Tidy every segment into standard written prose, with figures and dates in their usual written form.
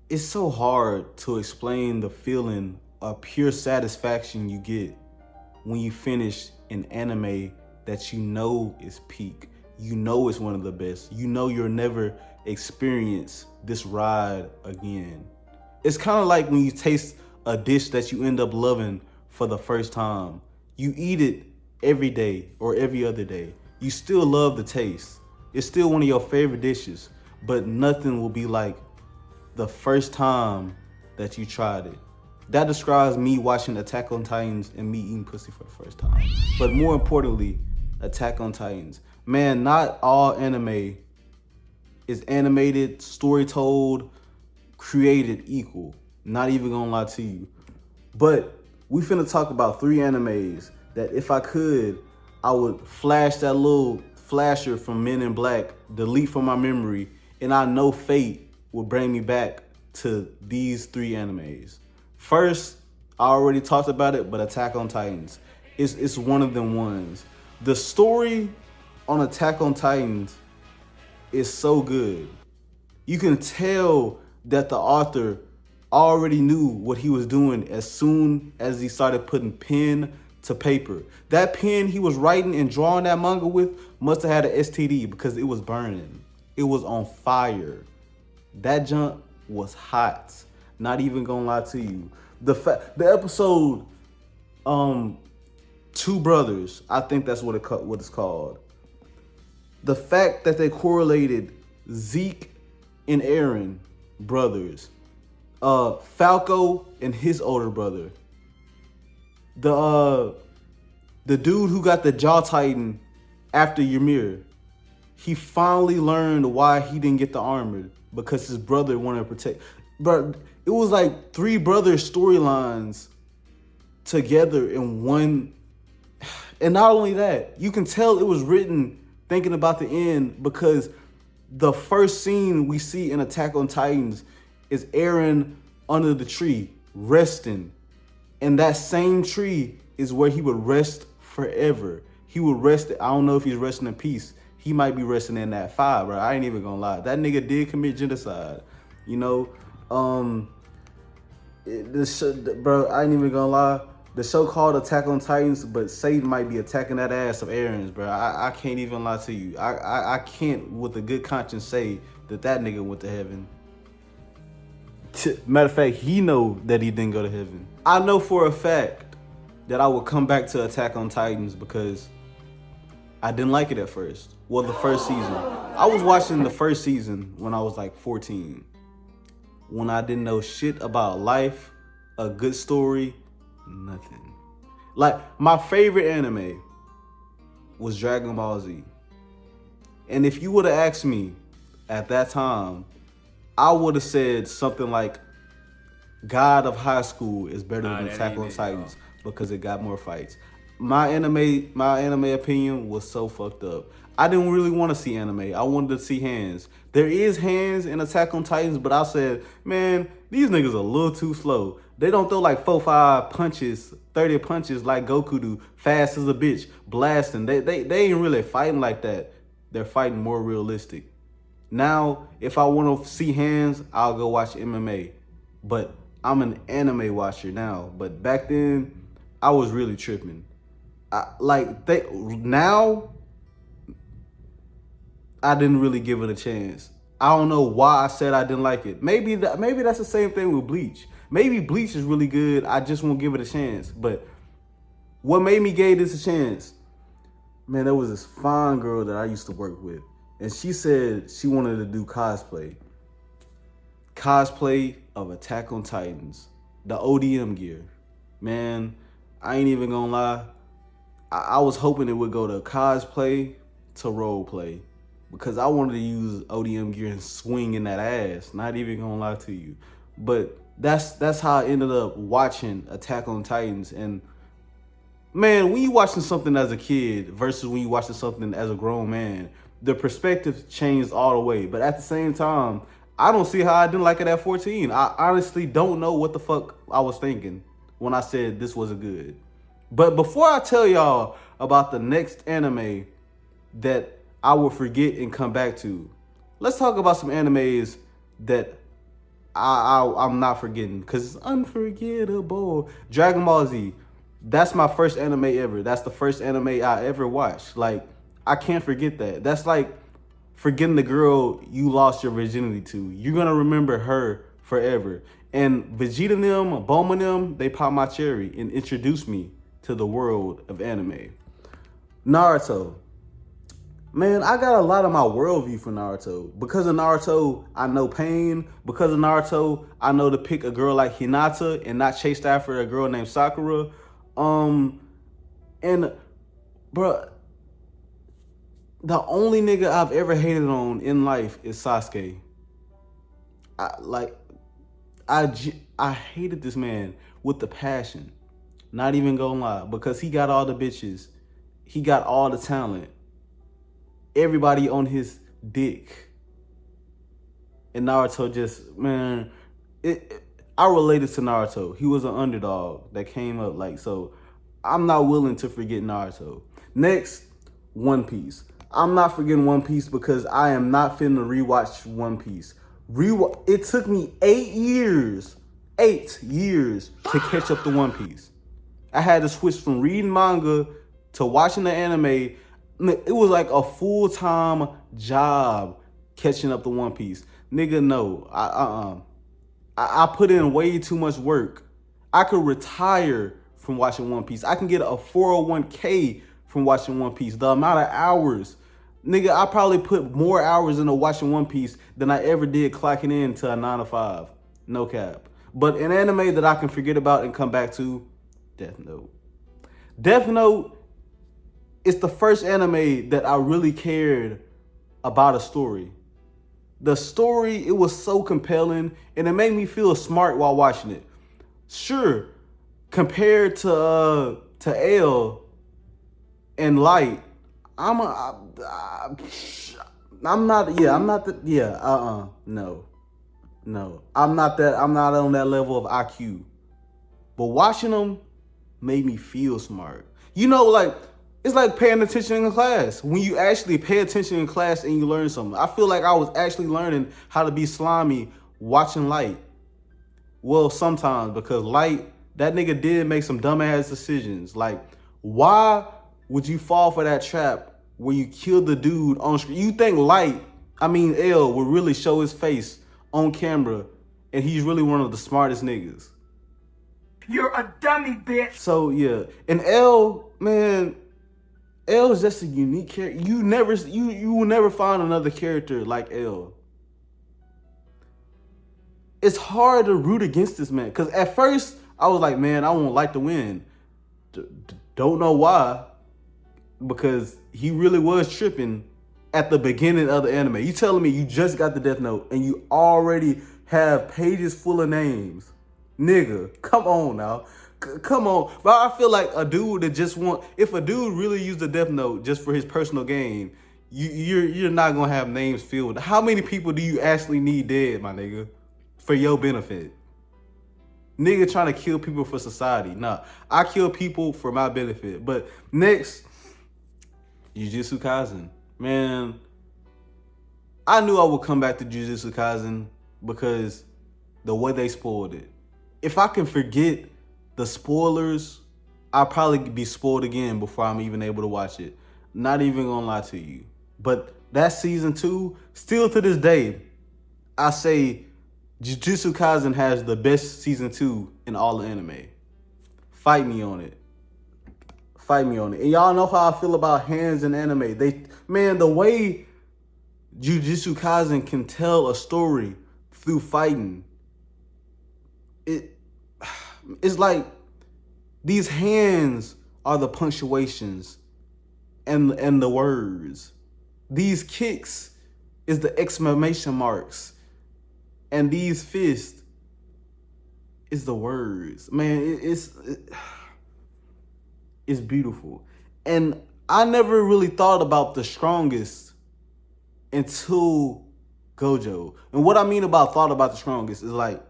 it's so hard to explain the feeling of pure satisfaction you get when you finish an anime that you know is peak. You know it's one of the best. You know you'll never experience this ride again. It's kind of like when you taste a dish that you end up loving for the first time. You eat it every day or every other day. You still love the taste. It's still one of your favorite dishes, but nothing will be like the first time that you tried it. That describes me watching Attack on Titans and me eating pussy for the first time. But more importantly, Attack on Titans. Man, not all anime is animated, story told, created equal. Not even gonna lie to you. But we finna talk about 3 animes that if I could, I would flash that little flasher from Men in Black, delete from my memory, and I know fate will bring me back to these 3 animes. First, I already talked about it, but Attack on Titans. It's one of them ones. The story on Attack on Titans is so good. You can tell that the author already knew what he was doing as soon as he started putting pen to paper. That pen he was writing and drawing that manga with must have had an STD because it was burning. It was on fire. That junk was hot. Not even gonna lie to you. The episode, Two Brothers, I think that's what it's called. The fact that they correlated Zeke and Aaron brothers, Falco and his older brother, the dude who got the jaw tighten after Ymir, he finally learned why he didn't get the armor because his brother wanted to protect. But it was like 3 brothers storylines together in one. And not only that, you can tell it was written thinking about the end because the first scene we see in Attack on Titans is Eren under the tree resting. And that same tree is where he would rest forever. He would rest. I don't know if he's resting in peace. He might be resting in that fire, bro. I ain't even gonna lie. That nigga did commit genocide. You know, bro, I ain't even gonna lie. The show called Attack on Titans, but Satan might be attacking that ass of Aaron's, bro. I can't even lie to you. I can't with a good conscience say that nigga went to heaven. Matter of fact, he know that he didn't go to heaven. I know for a fact that I would come back to Attack on Titans because I didn't like it at first. Well, the first season. I was watching the first season when I was like 14. When I didn't know shit about life, a good story, nothing. Like, my favorite anime was Dragon Ball Z. And if you would have asked me at that time, I would have said something like God of High School is better than Attack on Titans because it got more fights. My anime opinion was so fucked up. I didn't really want to see anime. I wanted to see hands. There is hands in Attack on Titans, but I said, man, these niggas are a little too slow. They don't throw like 4-5 punches, 30 punches like Goku do, fast as a bitch, blasting. They ain't really fighting like that. They're fighting more realistic. Now, if I want to see hands, I'll go watch MMA. But I'm an anime watcher now. But back then, I was really tripping. Now, I didn't really give it a chance. I don't know why I said I didn't like it. Maybe that's the same thing with Bleach. Maybe Bleach is really good. I just won't give it a chance. But what made me give this a chance? Man, there was this fine girl that I used to work with. And she said she wanted to do cosplay. Cosplay of Attack on Titans. The ODM gear. Man, I ain't even gonna lie. I was hoping it would go to cosplay to role play. Because I wanted to use ODM gear and swing in that ass. Not even gonna lie to you. But that's how I ended up watching Attack on Titans. And man, when you watching something as a kid versus when you watching something as a grown man, the perspective changed all the way. But at the same time, I don't see how I didn't like it at 14. I honestly don't know what the fuck I was thinking when I said this wasn't good. But before I tell y'all about the next anime that I will forget and come back to, let's talk about some animes that I'm not forgetting because it's unforgettable. Dragon Ball Z. That's my first anime ever. That's the first anime I ever watched. Like, I can't forget that. That's like forgetting the girl you lost your virginity to. You're gonna remember her forever. And Vegeta and them, Bulma and them, they popped my cherry and introduced me to the world of anime. Naruto. Man, I got a lot of my worldview from Naruto. Because of Naruto, I know pain. Because of Naruto, I know to pick a girl like Hinata and not chase after a girl named Sakura. And bruh, the only nigga I've ever hated on in life is Sasuke. I hated this man with the passion. Not even gonna lie, because he got all the bitches, he got all the talent, everybody on his dick, and Naruto just, man, I related to Naruto. He was an underdog that came up like so. I'm not willing to forget Naruto. Next, One Piece. I'm not forgetting One Piece because I am not finna rewatch One Piece. It took me 8 years to catch up to One Piece. I had to switch from reading manga to watching the anime. It was like a full-time job catching up to One Piece. Nigga, no. I put in way too much work. I could retire from watching One Piece. I can get a 401k from watching One Piece. The amount of hours. Nigga, I probably put more hours into watching One Piece than I ever did clocking in to a 9 to 5. No cap. But an anime that I can forget about and come back to, Death Note. Death Note is the first anime that I really cared about a story. The story, it was so compelling and it made me feel smart while watching it. Sure, compared to L and Light, no. I'm not on that level of IQ. But watching them made me feel smart. You know, like, it's like paying attention in class. When you actually pay attention in class and you learn something. I feel like I was actually learning how to be slimy watching Light. Well, sometimes, because Light, that nigga did make some dumbass decisions. Like, why would you fall for that trap where you kill the dude on screen? You think L would really show his face on camera and he's really one of the smartest niggas. You're a dummy, bitch. So yeah, and L, man, L is just a unique character. You will never find another character like L. It's hard to root against this man because at first I was like, man, I won't like to win. Don't know why, because he really was tripping at the beginning of the anime. You telling me you just got the Death Note and you already have pages full of names? Nigga, come on now. Come on. But I feel like a dude that if a dude really used the Death Note just for his personal gain, you're not gonna have names filled. How many people do you actually need dead, my nigga, for your benefit? Nigga trying to kill people for society. Nah, I kill people for my benefit. But next, Jujutsu Kaisen. Man, I knew I would come back to Jujutsu Kaisen because the way they spoiled it. If I can forget the spoilers, I'll probably be spoiled again before I'm even able to watch it. Not even gonna lie to you. But that season 2, still to this day, I say Jujutsu Kaisen has the best season 2 in all the anime. Fight me on it. Fight me on it. And y'all know how I feel about hands in anime. The way Jujutsu Kaisen can tell a story through fighting, it's like these hands are the punctuations and the words. These kicks is the exclamation marks. And these fists is the words. Man, it's beautiful. And I never really thought about the strongest until Gojo. And what I mean about thought about the strongest is like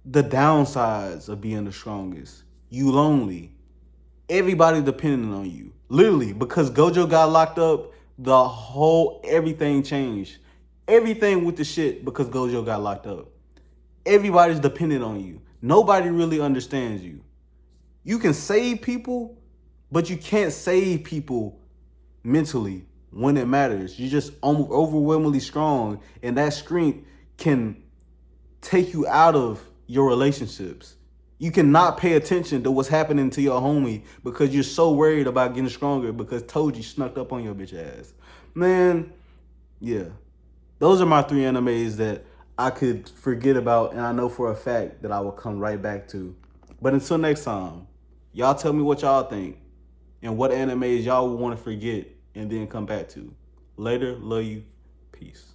the downsides of being the strongest. You lonely. Everybody depending on you. Literally, because Gojo got locked up, everything changed. everything with the shit because Gojo got locked up. Everybody's dependent on you. Nobody really understands you. You can save people, but you can't save people mentally when it matters. You're just overwhelmingly strong, and that strength can take you out of your relationships. You cannot pay attention to what's happening to your homie because you're so worried about getting stronger because Toji snuck up on your bitch ass. Man, yeah. Those are my 3 animes that I could forget about, and I know for a fact that I will come right back to. But until next time, y'all tell me what y'all think and what animes y'all would want to forget and then come back to. Later, love you, peace.